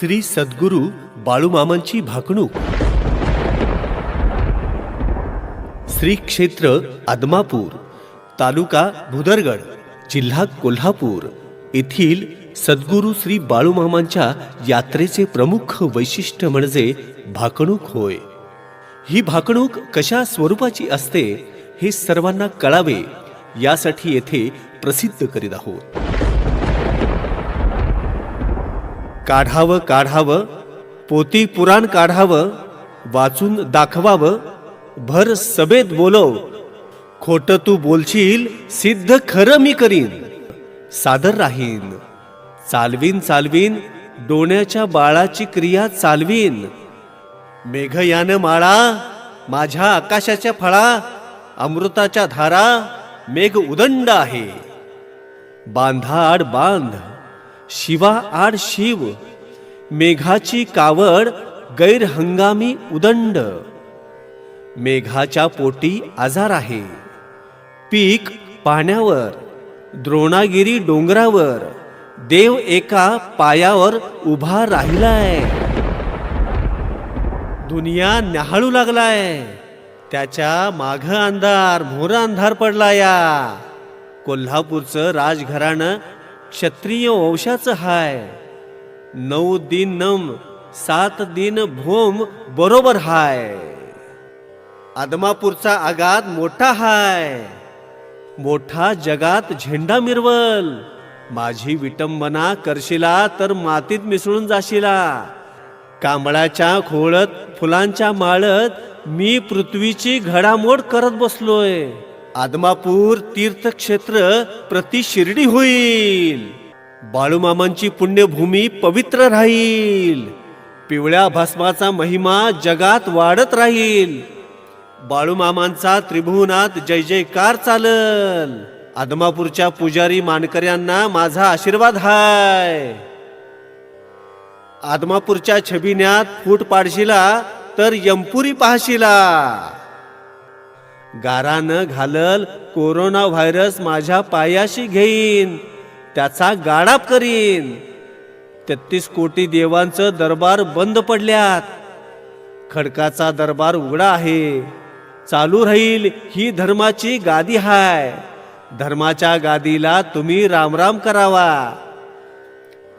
श्री सद्गुरू बाळूमामांची भाकणूक. श्री क्षेत्र आदमापूर, तालुका भुदरगड, जिल्हा कोल्हापूर येथील सद्गुरू श्री बाळूमामांच्या यात्रेचे प्रमुख वैशिष्ट्य म्हणजे भाकणूक होय. ही भाकणूक कशा स्वरूपाची असते हे सर्वांना कळावे यासाठी येथे प्रसिद्ध करीत आहोत. काढावं काढावं पोती पुराण काढावं, वाचून दाखवावं भर सभेत बोलव, खोटं तू बोलशील सिद्ध खरं मी करीन. सादर राहीन चालवीन चालवीन डोण्याच्या बाळाची क्रिया चालवीन. मेघयान माळा माझ्या आकाशाच्या फळा, अमृताच्या धारा मेघ उदंड आहे. बांधा आड बांध शिवा आड शिव, मेघाची कावड गैर हंगामी उदंड. मेघाच्या पोटी आजार आहे, पीक पाण्यावर द्रोणागिरी डोंगरावर, देव एका पायावर उभा राहिलाय. दुनिया न्याहाळू लागलाय, त्याच्या माघ अंधार भोर अंधार पडलाया. कोल्हापूरचं राजघराणं क्षत्रिय वंशाचं हाय. 9 दिन नम 7 दिन भोम बरोबर हाय. आदमापूरचा आगात मोठा हाय, मोठा जगात झेंडा मिरवल. माझी विटंबना करशिला तर मातीत मिसळून जाशिला. कांबळाच्या खोळत फुलांच्या माळत मी पृथ्वीची घडामोड करत बसलोय. आदमापूर तीर्थक्षेत्र प्रति शिर्डी होईल. बाळूमामांची पुण्यभूमी पवित्र राहील. पिवळ्या भस्माचा महिमा जगात वाढत राहील. बाळूमामांचा त्रिभुवनात जय जयकार चालल. आदमापूरच्या पुजारी मानकऱ्यांना माझा आशीर्वाद हाय. आदमापूरच्या छबिन्यात फूट पाडशिला तर यमपुरी पाहशिला. गारानं घालल कोरोना व्हायरस माझ्या पायाशी घेईन, त्याचा गाडाप करीन. 33 कोटी देवांचं दरबार बंद पडल्यात, खडकाचा दरबार उघडा आहे. चालू राहील ही धर्माची गादी हाय. धर्माच्या गादीला तुम्ही रामराम करावा.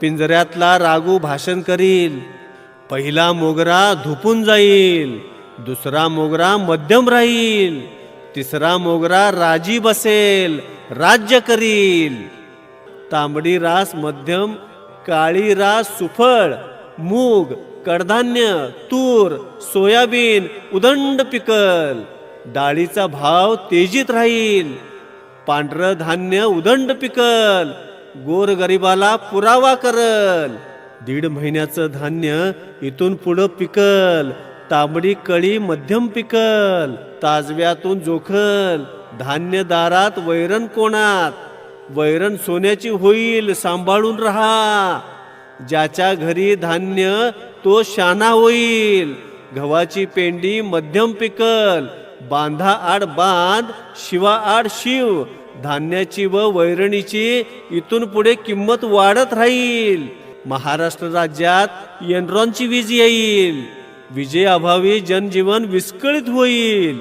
पिंजऱ्यातला रागू भाषण करील. पहिला मोगरा धुपून जाईल, दुसरा मोगरा मध्यम राहील, तिसरा मोगरा राजी बसेल, राज्य करील. तांबडी रास मध्यम, काळी रास सुफळ, मूग कडधान्य तूर सोयाबीन उदंड पिकल. डाळीचा भाव तेजीत राहील, पांढरं धान्य उदंड पिकल, गोरगरिबाला पुरावा करल. 1.5 महिन्याचं धान्य इथून पुढं पिकल. तांबडी कळी मध्यम पिकल, ताजव्यातून जोखल. धान्य दारात वैरण कोणात, वैरण सोन्याची होईल सांभाळून राहा. ज्याच्या घरी धान्य तो शाना होईल. गव्हाची पेंडी मध्यम पिकल. बांधा आड बांध शिवा आड शिव. धान्याची व वैरणीची इथून पुढे किंमत वाढत राहील. महाराष्ट्र राज्यात एनरॉनची वीज येईल. विजेअभावी जनजीवन विस्कळीत होईल.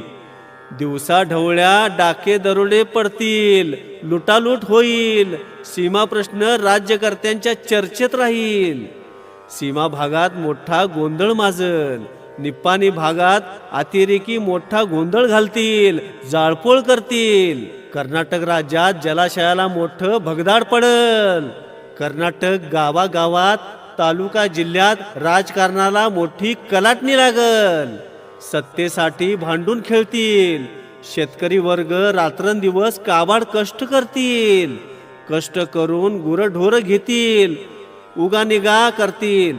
दिवसा ढवळ्या डाके दरोडे पडतील, लुटालूट होईल. सीमा प्रश्न राज्यकर्त्यांच्या चर्चेत राहील. सीमा भागात मोठा गोंधळ माजल. निप्पाणी भागात अतिरेकी मोठा गोंधळ घालतील, जाळपोळ करतील. कर्नाटक राज्यात जलाशयाला मोठं भगदाड पडल. कर्नाटक गावागावात तालुका जिल्ह्यात राजकारणाला मोठी कलाटणी लागल. सत्तेसाठी भांडून खेळतील. शेतकरी वर्ग रात्रंदिवस काबाड कष्ट करतील. कष्ट करून गुरढोर घेतील, उगानिगा करतील.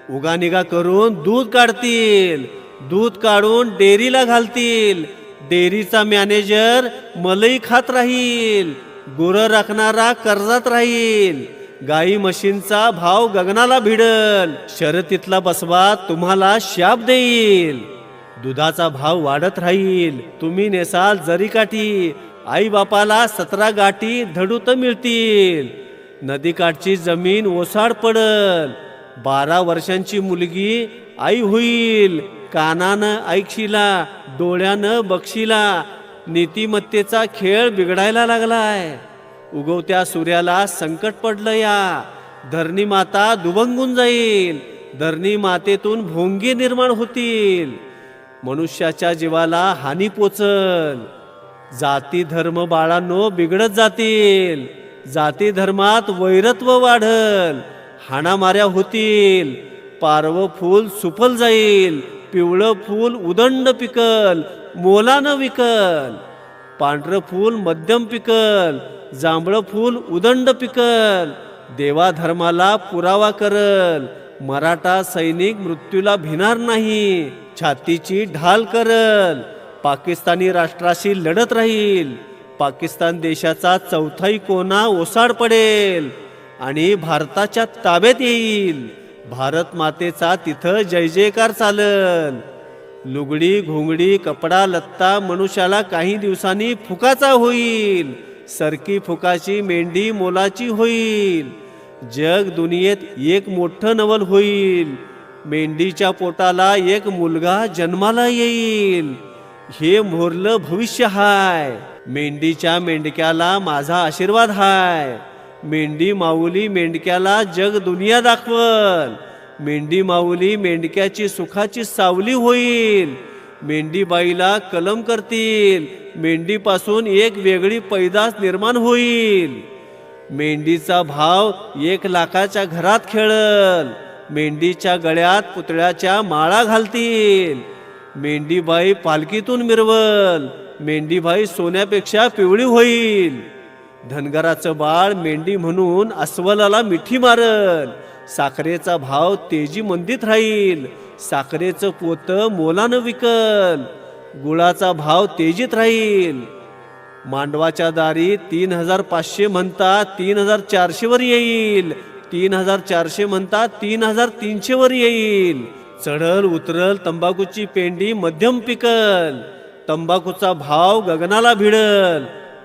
उगानिगा करून दूध काढतील. दूध काढून डेअरीला घालतील. डेअरीचा मॅनेजर मलई खात राहील. गुरं राखणारा कर्जात राहील. गाई म्हशींचा भाव गगनाला भिडल. शर्यतीतला बसवा तुम्हाला शाप देईल. दुधाचा भाव वाढत राहील. तुम्ही नेसाल जरीकाठी. आई बापाला 17 गाठी धडूत मिळतील. नदीकाठची जमीन ओसाड पडल. 12 वर्षांची मुलगी आई होईल. कानानं ऐकशिला, डोळ्यानं बघशिला. नीतिमत्तेचा खेळ बिघडायला लागलाय. उगवत्या सूर्याला संकट पडलं या. धरणी माता दुभंगून जाईल. धरणी मातेतून भोंगे निर्माण होतील. मनुष्याच्या जीवाला हानी पोचल. जाती धर्म बाळांनो बिघडत जातील. जाती धर्मात वैरत्व वाढल. हाणामाऱ्या होतील. पारवं फूल सुफल जाईल. पिवळं फूल उदंड पिकल, मोलानं विकल. पांढरं फूल मध्यम पिकल, जांभळं फूल उदंड पिकल. देवा धर्माला पुरावा करल. मराठा सैनिक मृत्यूला भिणार नाही. छातीची ढाल करल. पाकिस्तानी राष्ट्राशी लढत राहील. पाकिस्तान देशाचा चौथाई कोना ओसाड पडेल आणि भारताच्या ताब्यात येईल. भारत मातेचा तिथं जय जयकार चालल. लुगडी घोंगडी कपडा लत्ता मनुष्याला काही दिवसांनी फुकाचा होईल. सरकी फुकाची मेंढी मोलाची होईल. जग दुनियेत एक मोठं नवल होईल. मेंढीच्या पोटाला एक मुलगा जन्माला येईल. हे मोरलं भविष्य हाय. मेंढीच्या मेंढक्याला माझा आशीर्वाद हाय. मेंढी माऊली मेंढक्याला जग दुनिया दाखवल. मेंढी माऊली मेंढक्याची सुखाची सावली होईल. मेंढी बाईला कलम करतील. मेंढीपासून एक वेगळी पैदास निर्माण होईल. मेंढीचा भाव 1 लाखाच्या घरात खेळल. मेंढीच्या गळ्यात पुतळ्याच्या माळा घालतील. मेंढीबाई पालखीतून मिरवल. मेंढीबाई सोन्यापेक्षा पिवळी होईल. धनगराचं बाळ मेंढी म्हणून अस्वलाला मिठी मारल. साखरेचा भाव तेजी मंदीत राहील. साखरेचं पोतं मोलानं विकल. गुळाचा भाव तेजीत राहील. मांडवाच्या दारी 3500 म्हणता 3400 वर येईल. 3400 म्हणता 3300 वर येईल. चढल उतरल तंबाखूची पेंडी मध्यम पिकल. तंबाखूचा भाव गगनाला भिडल.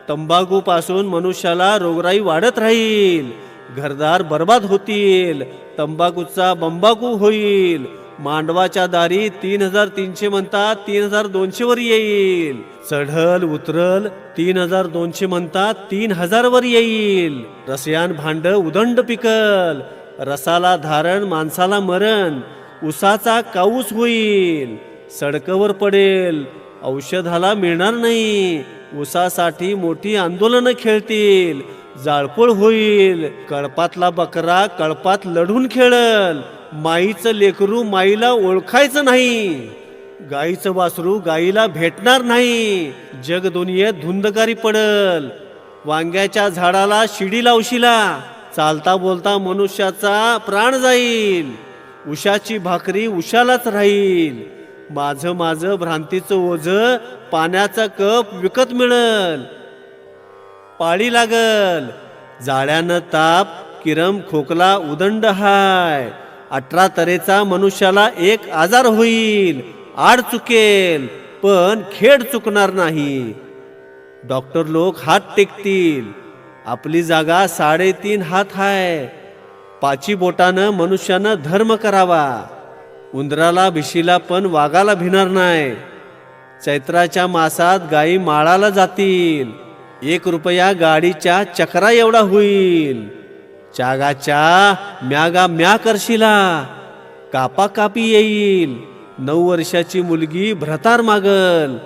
तंबाखू पासून मनुष्याला रोगराई वाढत राहील. घरदार बर्बाद होतील. तंबाखूचा बंबाखू होईल. मांडवाच्या दारी 3300 म्हणता 3200 वर येईल. चढल उतरल 3200 म्हणता 3000 वर येईल. रसयान भांड उदंड पिकल. रसाला धारण माणसाला मरण. उसाचा काऊस होईल. सडकवर पडेल. औषधाला मिळणार नाही. उसासाठी मोठी आंदोलनं खेळतील. जाळपोळ होईल. कळपातला बकरा कळपात लढून खेळल. माईचं लेकरू माईला ओळखायचं नाही. गाईचं वासरू गाईला भेटणार नाही. जग दुनियेत धुंदकारी पडल. वांग्याच्या झाडाला शिडी लावशिला. चालता बोलता मनुष्याचा प्राण जाईल. उशाची भाकरी उशालाच राहील. माझं माझं भ्रांतीचं ओझ पाण्याचा कप विकत मिळल. पाळी लागल. जाळ्यानं ताप किरम खोकला उदंड हाय. 18 तऱ्हेचा मनुष्याला एक आजार होईल. आड चुकेल पण खेड चुकणार नाही. डॉक्टर लोक हात टेकतील. आपली जागा 3.5 हात हाय. 5 बोटानं मनुष्यानं धर्म करावा. उंदराला भिशीला पण वाघाला भिणार नाही. चैत्राच्या मासात गायी माळाला जातील. 1 रुपया गाडीच्या चक्रा एवढा होईल. चागाच्या म्यागा म्या करशिला. कापा कापी येईल. 9 वर्षाची मुलगी भ्रतार मागल.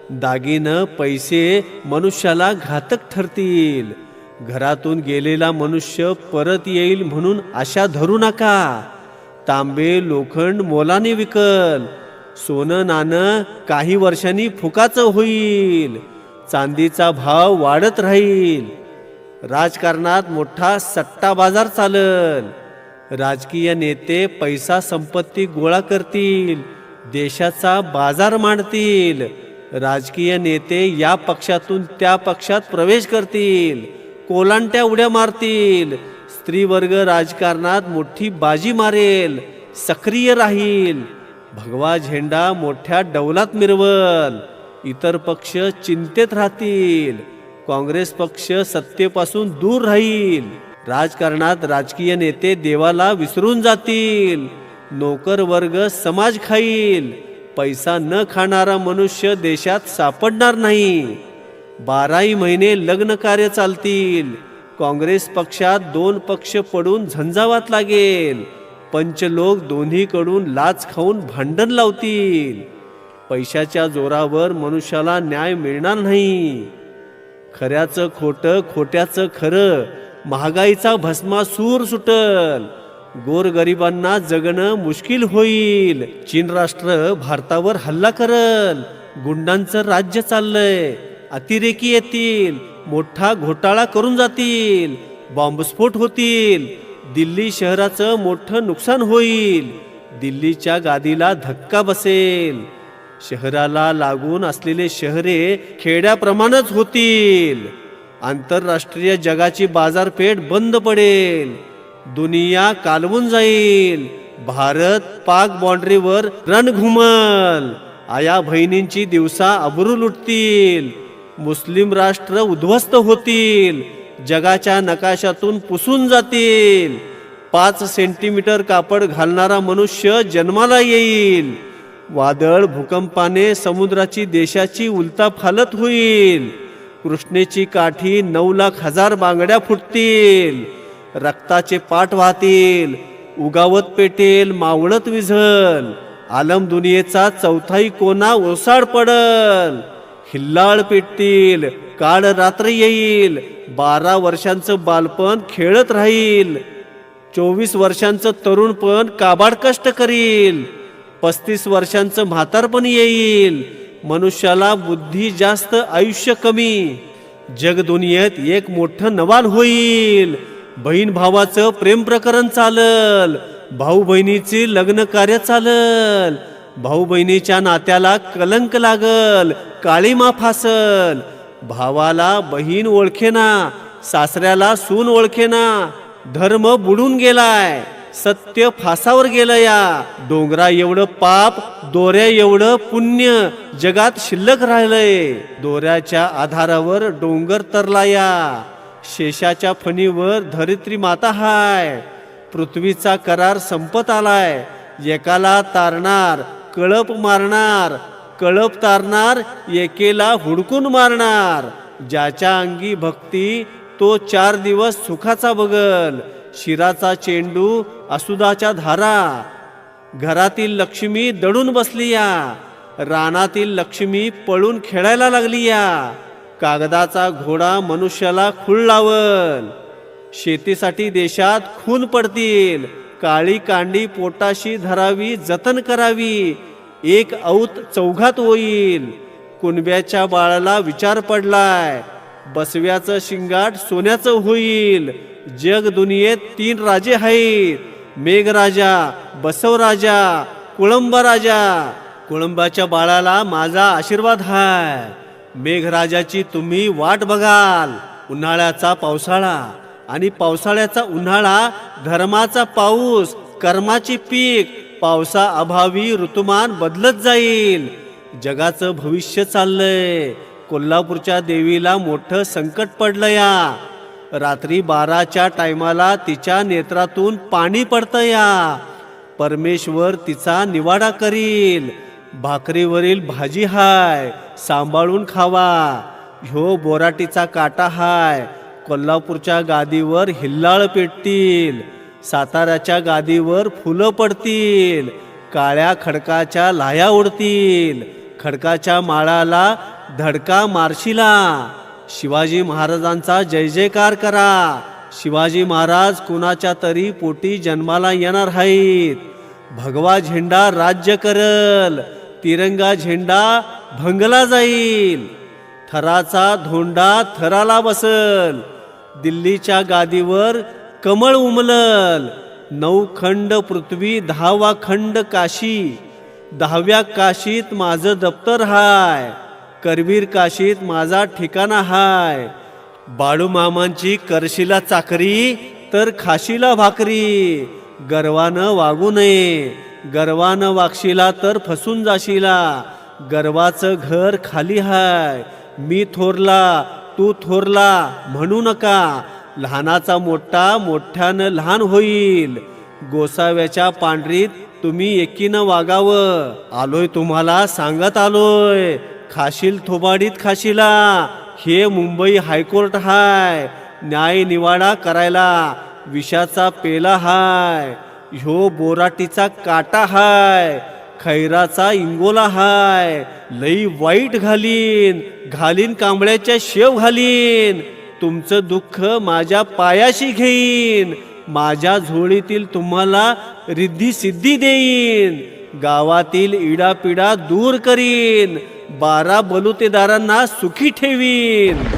दागिनं पैसे मनुष्याला घातक ठरतील. घरातून गेलेला मनुष्य परत येईल म्हणून आशा धरू नका. तांबे लोखंड मोलाने विकल. सोनं नाणं काही वर्षांनी फुकाचं होईल. चांदीचा भाव वाढत राहील. राजकारणात मोठा सट्टा बाजार चालल. राजकीय नेते पैसा संपत्ती गोळा करतील. देशाचा बाजार मांडतील. राजकीय नेते या पक्षातून त्या पक्षात प्रवेश करतील. कोलांट्या उड्या मारतील. स्त्री वर्ग राजकारणात मोठी बाजी मारेल. सक्रिय राहील. भगवा झेंडा मोठ्या डौलात मिरवल. इतर पक्ष चिंतेत राहतील. काँग्रेस पक्ष सत्तेपासून दूर राहील. राजकारणात राजकीय नेते देवाला विसरून जातील, नोकर वर्ग समाज खाईल, पैसा न खाणारा मनुष्य देशात सापडणार नाही. 12ही महिने लग्न कार्य चालतील. काँग्रेस पक्षात 2 पक्ष पडून झंझावात लागेल. पंचलोक दोन्हीकडून लाच खाऊन भांडण लावतील. पैशाच्या जोरावर मनुष्याला न्याय मिळणार नाही. खऱ्याचं खोटं, खोट्याचं खरं, महागाईचा भस्मासूर सुटल. गोरगरिबांना जगणं मुश्किल होईल. चीन राष्ट्र भारतावर हल्ला करल. गुंडांचं राज्य चाललंय. अतिरेकी येतील, मोठा घोटाळा करून जातील, बॉम्बस्फोट होतील. दिल्ली शहराचं मोठं नुकसान होईल. दिल्लीच्या गादीला धक्का बसेल. शहराला लागून असलेले शहरे खेड्याप्रमाणेच होतील. आंतरराष्ट्रीय जगाची बाजारपेठ बंद पडेल. दुनिया कालवून जाईल. भारत पाक बाँड्रीवर रण घुमल. आया बहिणींची दिवसा अब्रू लुटतील. मुस्लिम राष्ट्र उद्ध्वस्त होतील. जगाच्या नकाशातून पुसून जातील. 5 सेंटीमीटर कापड घालणारा मनुष्य जन्माला येईल. वादळ भूकंपाने समुद्राची देशाची उलथापालथ होईल. कृष्णेची काठी 9,00,000 बांगड्या फुटतील. रक्ताचे पाट वाहतील. उगावत पेटेल, मावळत विझल. आलम दुनियेचा 4थाई कोना ओसाड पडल. हिल्लाळ पेटतील. काळ रात्र येईल. 12 वर्षांचं बालपण खेळत राहील. 24 वर्षांचं तरुणपण काबाड कष्ट करील. 35 वर्षांचं म्हातारपण येईल. मनुष्याला बुद्धी जास्त, आयुष्य कमी. जग दुनियेत एक मोठं नवाल होईल. बहीण भावाचं प्रेम प्रकरण चालल. भाऊ बहिणीची लग्न कार्य चालल. भाऊ बहिणीच्या नात्याला कलंक लागल, काळीमा फासल. भावाला बहीण ओळखेना, सासऱ्याला सून ओळखेना. धर्म बुडून गेलाय, सत्य फासावर गेलं. या डोंगरा एवढं पाप, दोऱ्या एवढं पुण्य जगात शिल्लक राहिलंय. दोऱ्याच्या आधारावर डोंगर तरला. या शेषाच्या फणीवर धरित्री माता हाय. पृथ्वीचा करार संपत आलाय. एकाला तारणार, कळप मारणार. कळप तारणार, एकेला हुडकून मारणार. ज्याच्या अंगी भक्ती तो 4 दिवस सुखाचा बगल. शिराचा चेंडू, असुदाच्या धारा. घरातील लक्ष्मी दडून बसली. या रानातील लक्ष्मी पळून खेळायला लागली. या कागदाचा घोडा मनुष्याला खूळ लावल. शेतीसाठी देशात खून पडतील. काळी कांडी पोटाशी धरावी, जतन करावी. एक औत चौघात होईल. कुणब्याच्या बाळाला विचार पडलाय. बसव्याचं शिंगाट सोन्याचं होईल. जग दुनियेत 3 राजे आहेत. मेघराजा, बसवराजा, कुळंबा राजा. कुळंबाच्या बाळाला माझा आशीर्वाद हाय. मेघराजाची तुम्ही वाट बघाल. उन्हाळ्याचा पावसाळा आणि पावसाळ्याचा उन्हाळा. धर्माचा पाऊस, कर्माची पीक. पावसा अभावी ऋतुमान बदलत जाईल. जगाचं भविष्य चाललंय. कोल्हापूरच्या देवीला मोठं संकट पडलं. या रात्री 12च्या टायमाला तिच्या नेत्रातून पाणी पडतं. या परमेश्वर तिचा निवाडा करील. भाकरीवरील भाजी हाय, सांभाळून खावा. ह्यो बोराटीचा काटा हाय. कोल्हापूरच्या गादीवर हिल्लाळ पेटतील. साताऱ्याच्या गादीवर फुलं पडतील. काळ्या खडकाच्या लाया उडतील. खडकाच्या माळाला धडका मारशिला. शिवाजी महाराजांचा जय जयकार करा. शिवाजी महाराज कुणाच्या तरी पोटी जन्माला येणार आहेत. भगवा झेंडा राज्य करल. तिरंगा झेंडा भंगला जाईल. थराचा धोंडा थराला बसल. दिल्लीच्या गादीवर कमळ उमलल. 9 खंड पृथ्वी, 10वा खंड काशी. 10व्या काशीत माझं दप्तर हाय. करवीर काशीत माझा ठिकाणा हाय. बाळूमामांची करशिला चाकरी, तर खाशीला भाकरी. गर्वानं वागू नये. गर्वानं वागशिला तर फसून जाशीला. गर्वाचं घर खाली हाय. मी थोरला, तू थोरला म्हणू नका. लहानाचा मोठा मोठ्यानं लहान होईल. गोसाव्याच्या पांढरीत तुम्ही एकीनं वागावं. आलोय तुम्हाला सांगत आलोय, खाशील थोबाडीत खाशीला. हे मुंबई हायकोर्ट हाय, न्याय निवाडा करायला. विषाचा पेला हाय, ह्यो बोराटीचा काटा हाय, खैराचा इंगोला हाय. लई वाईट घालीन घालीन, कांबळ्याच्या शेव घालीन. तुमचं दुःख माझ्या पायाशी घेईन. माझ्या झोळीतील तुम्हाला रिद्धी सिद्धी देईन. गावातील इडापिडा दूर करीन. 12 बलुतेदारांना सुखी ठेवीन.